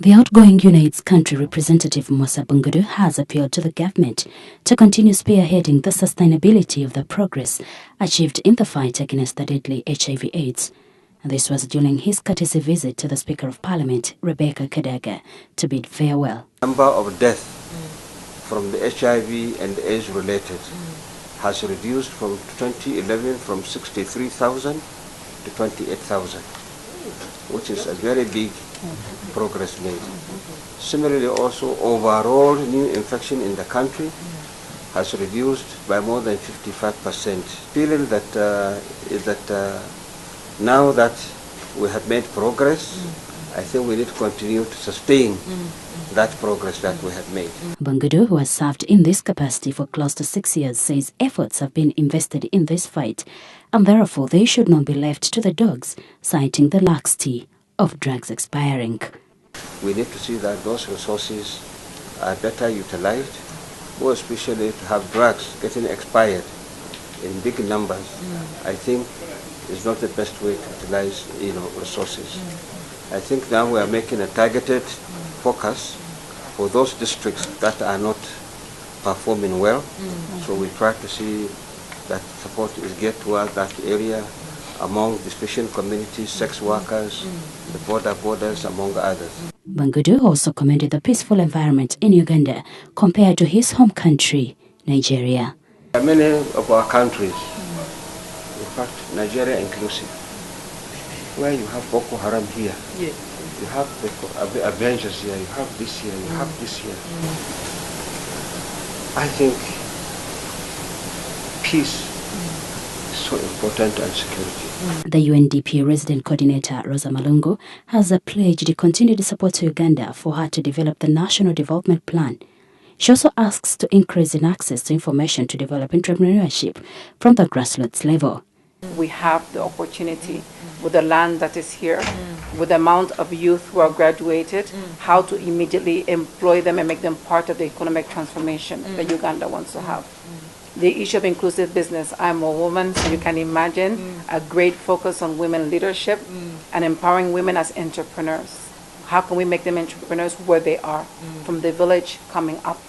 The outgoing UNAIDS Country representative Musa Bungudu has appealed to the government to continue spearheading the sustainability of the progress achieved in the fight against the deadly HIV/AIDS. This was during his courtesy visit to the Speaker of Parliament, Rebecca Kadaga, to bid farewell. The number of deaths from the HIV and AIDS related has reduced from 2011 from 63,000 to 28,000, which is a very big progress made. Similarly, also overall new infection in the country has reduced by more than 55%. Feeling that now that we have made progress, I think we need to continue to sustain that progress that we have made. Bungudu, who has served in this capacity for close to 6 years, says efforts have been invested in this fight and therefore they should not be left to the dogs, citing the laxity of drugs expiring. We need to see that those resources are better utilized, more especially to have drugs getting expired in big numbers. I think is not the best way to utilize resources. I think now we are making a targeted focus for those districts that are not performing well. So we try to see that support is get towards that area among the special communities, sex workers, the borders, among others. Bungudu also commended the peaceful environment in Uganda compared to his home country, Nigeria. Many of our countries, in fact Nigeria inclusive, where you have Boko Haram here, you have the Avengers here, you have this here, you have this here. I think peace is so important, and security. The UNDP resident coordinator, Rosa Malungu, has pledged continued support to Uganda for her to develop the National Development Plan. She also asks to increase in access to information to develop entrepreneurship from the grassroots level. We have the opportunity with the land that is here, with the amount of youth who are graduated, how to immediately employ them and make them part of the economic transformation that Uganda wants to have. The issue of inclusive business, I'm a woman, so you can imagine a great focus on women leadership and empowering women as entrepreneurs. How can we make them entrepreneurs where they are, from the village coming up?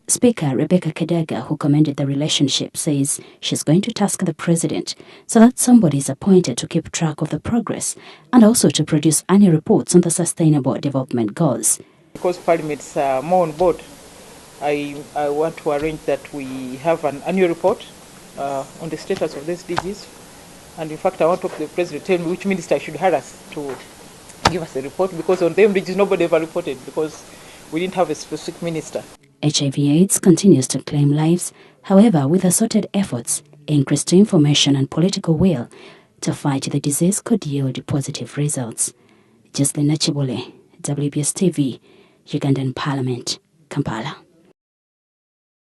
Speaker Rebecca Kadaga, who commended the relationship, says she's going to task the president so that somebody is appointed to keep track of the progress and also to produce annual reports on the sustainable development goals. Because Parliament's more on board, I want to arrange that we have an annual report on the status of this disease. And in fact, I want to talk to the president, tell me which minister I should harass to give us a report, because on them disease nobody ever reported because we didn't have a specific minister. HIV/AIDS continues to claim lives. However, with assorted efforts, increased information and political will to fight the disease could yield positive results. Jocelyn Achibole, WBS TV, Ugandan Parliament, Kampala.